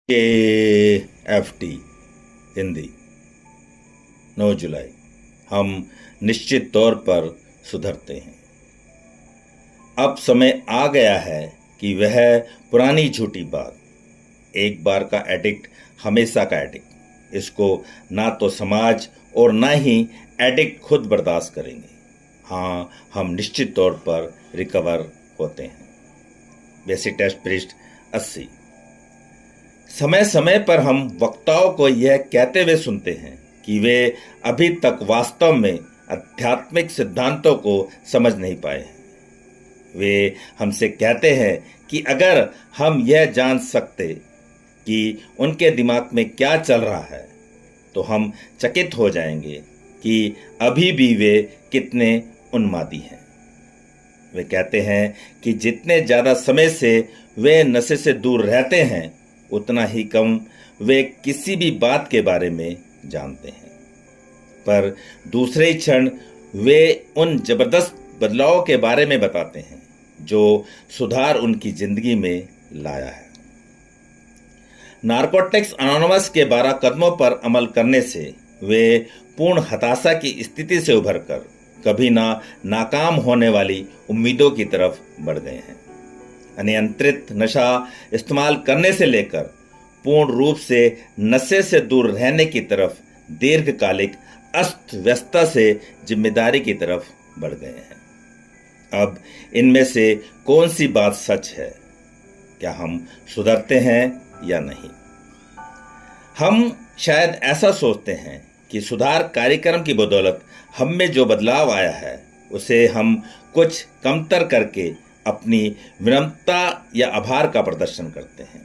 KFT Hindi 9 जुलाई। हम निश्चित तौर पर सुधरते हैं। अब समय आ गया है कि वह पुरानी झूठी बात, एक बार का एडिक्ट हमेशा का एडिक्ट, इसको ना तो समाज और ना ही एडिक्ट खुद बर्दाश्त करेंगे। हाँ, हम निश्चित तौर पर रिकवर होते हैं। बेसिक टेस्ट पृष्ठ 80। समय समय पर हम वक्ताओं को यह कहते हुए सुनते हैं कि वे अभी तक वास्तव में आध्यात्मिक सिद्धांतों को समझ नहीं पाए हैं। वे हमसे कहते हैं कि अगर हम यह जान सकते कि उनके दिमाग में क्या चल रहा है तो हम चकित हो जाएंगे कि अभी भी वे कितने उन्मादी हैं। वे कहते हैं कि जितने ज़्यादा समय से वे नशे से दूर रहते हैं उतना ही कम वे किसी भी बात के बारे में जानते हैं, पर दूसरे ही क्षण वे उन जबरदस्त बदलावों के बारे में बताते हैं जो सुधार उनकी जिंदगी में लाया है। नारकोटिक्स अनोनिमस के 12 कदमों पर अमल करने से वे पूर्ण हताशा की स्थिति से उभरकर कभी नाकाम होने वाली उम्मीदों की तरफ बढ़ गए हैं। अनियंत्रित नशा इस्तेमाल करने से लेकर पूर्ण रूप से नशे से दूर रहने की तरफ दीर्घकालिक अस्त व्यस्तता से जिम्मेदारी की तरफ बढ़ गए हैं। अब इनमें से कौन सी बात सच है? क्या हम सुधरते हैं या नहीं? हम शायद ऐसा सोचते हैं कि सुधार कार्यक्रम की बदौलत हम में जो बदलाव आया है उसे हम कुछ कमतर करके अपनी विनम्रता या आभार का प्रदर्शन करते हैं।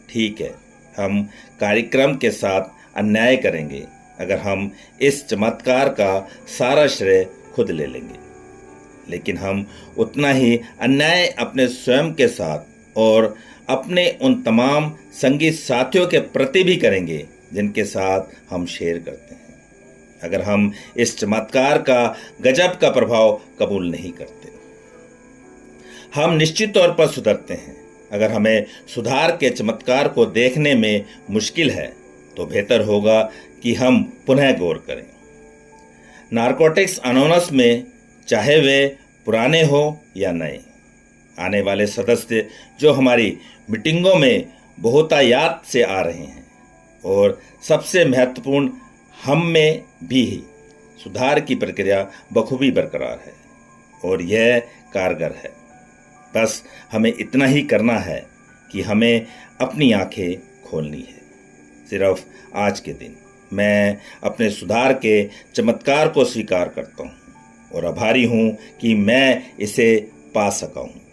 ठीक है, हम कार्यक्रम के साथ अन्याय करेंगे अगर हम इस चमत्कार का सारा श्रेय खुद ले लेंगे, लेकिन हम उतना ही अन्याय अपने स्वयं के साथ और अपने उन तमाम संगी साथियों के प्रति भी करेंगे जिनके साथ हम शेयर करते हैं, अगर हम इस चमत्कार का गजब का प्रभाव कबूल नहीं करते। हम निश्चित तौर पर सुधरते हैं। अगर हमें सुधार के चमत्कार को देखने में मुश्किल है तो बेहतर होगा कि हम पुनः गौर करें। नारकोटिक्स अनोनिमस में चाहे वे पुराने हो या नए, आने वाले सदस्य जो हमारी मीटिंगों में बहुतायत से आ रहे हैं, और सबसे महत्वपूर्ण हम में भी ही सुधार की प्रक्रिया बखूबी बरकरार है और यह कारगर है। बस हमें इतना ही करना है कि हमें अपनी आंखें खोलनी है। सिर्फ आज के दिन मैं अपने सुधार के चमत्कार को स्वीकार करता हूँ और आभारी हूँ कि मैं इसे पा सका हूँ।